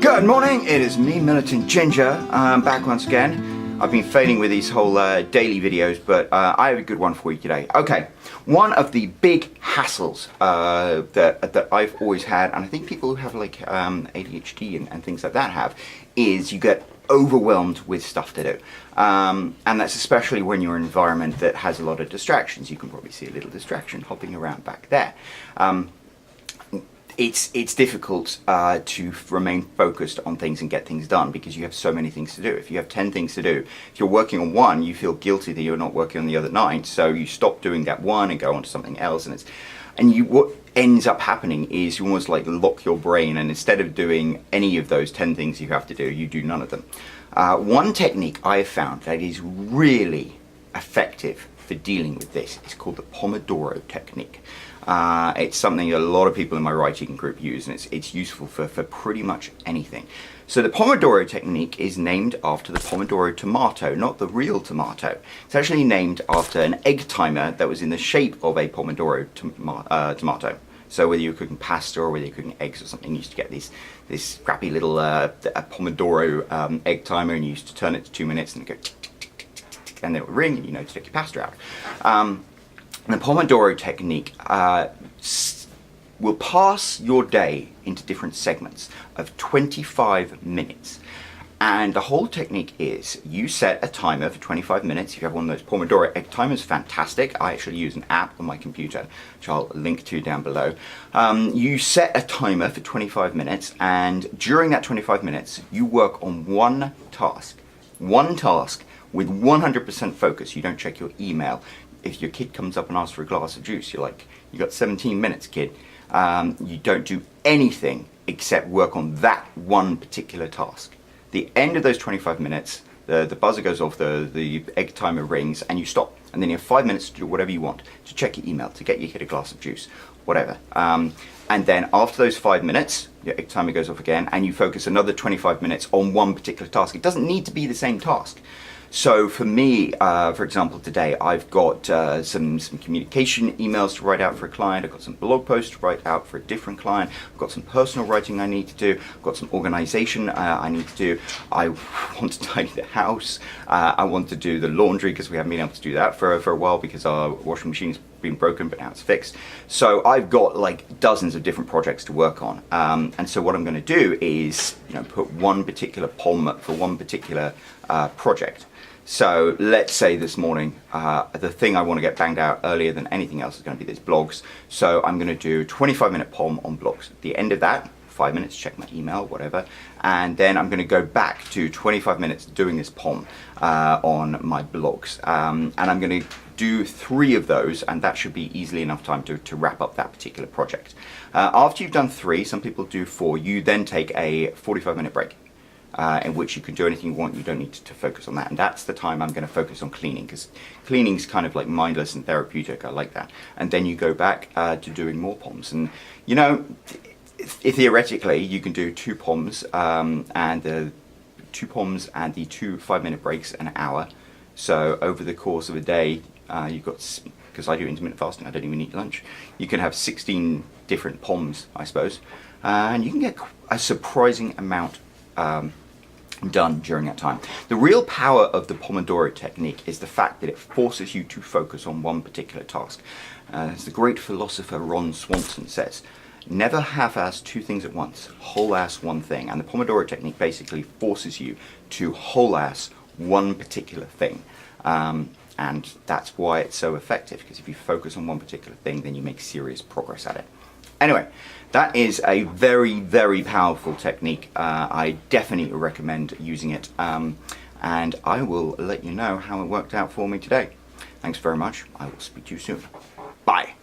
Good morning, it is me, Militant Ginger. I'm back once again. I've been failing with these whole daily videos, but I have a good one for you today. Okay, one of the big hassles that I've always had, and I think people who have like ADHD and things like that have, is you get overwhelmed with stuff to do. And that's especially when you're in an environment that has a lot of distractions. You can probably see a little distraction hopping around back there. It's difficult to remain focused on things and get things done because you have so many things to do. If you have 10 things to do, if you're working on one, you feel guilty that you're not working on the other 9, so you stop doing that one and go on to something else. What ends up happening is you almost like lock your brain, and instead of doing any of those 10 things you have to do, you do none of them. One technique I have found that is really effective for dealing with this is called the Pomodoro technique. It's something a lot of people in my writing group use, and it's useful for pretty much anything. So the Pomodoro technique is named after the Pomodoro tomato, not the real tomato. It's actually named after an egg timer that was in the shape of a Pomodoro tomato. So whether you're cooking pasta or whether you're cooking eggs or something, you used to get this scrappy little Pomodoro egg timer, and you used to turn it to 2 minutes and go tick, tick, tick, tick, tick, tick, and it would ring, and you know to take your pasta out. The Pomodoro technique will pass your day into different segments of 25 minutes. And the whole technique is you set a timer for 25 minutes. If you have one of those Pomodoro egg timers, fantastic. I actually use an app on my computer, which I'll link to down below. You set a timer for 25 minutes, and during that 25 minutes, you work on one task with 100% focus. You don't check your email. If your kid comes up and asks for a glass of juice, you're like, you got 17 minutes, kid. You don't do anything except work on that one particular task. The end of those 25 minutes, the buzzer goes off, the egg timer rings, and you stop. And then you have 5 minutes to do whatever you want, to check your email, to get your kid a glass of juice, whatever. And then after those 5 minutes, your egg timer goes off again, and you focus another 25 minutes on one particular task. It doesn't need to be the same task. So for me, for example, today I've got some communication emails to write out for a client. I've got some blog posts to write out for a different client. I've got some personal writing I need to do. I've got some organization I need to do. I want to tidy the house. I want to do the laundry because we haven't been able to do that for a while because our washing machine's been broken, but now it's fixed. So I've got like dozens of different projects to work on. And so what I'm going to do is, put one particular POM for one particular project. So let's say this morning, the thing I want to get banged out earlier than anything else is going to be these blogs. So I'm going to do 25-minute POM on blogs. At the end of that, 5 minutes, check my email, whatever. And then I'm going to go back to 25 minutes doing this POM on my blogs. And I'm going to do 3 of those, and that should be easily enough time to wrap up that particular project. After you've done 3, some people do 4, you then take a 45-minute break. In which you can do anything you want. You don't need to focus on that, and that's the time I'm going to focus on cleaning, because cleaning's kind of like mindless and therapeutic. I like that. And then you go back to doing more POMs, and theoretically you can do 2 POMs and the 2 5-minute breaks an hour. So over the course of a day, you've got, because I do intermittent fasting, I don't even eat lunch, you can have 16 different POMs, I suppose, and you can get a surprising amount done during that time. The real power of the Pomodoro technique is the fact that it forces you to focus on one particular task. As the great philosopher Ron Swanson says, never half-ass 2 things at once, whole-ass one thing. And the Pomodoro technique basically forces you to whole-ass one particular thing. And that's why it's so effective, because if you focus on one particular thing, then you make serious progress at it. Anyway, that is a very, very powerful technique. I definitely recommend using it, and I will let you know how it worked out for me today. Thanks very much. I will speak to you soon. Bye.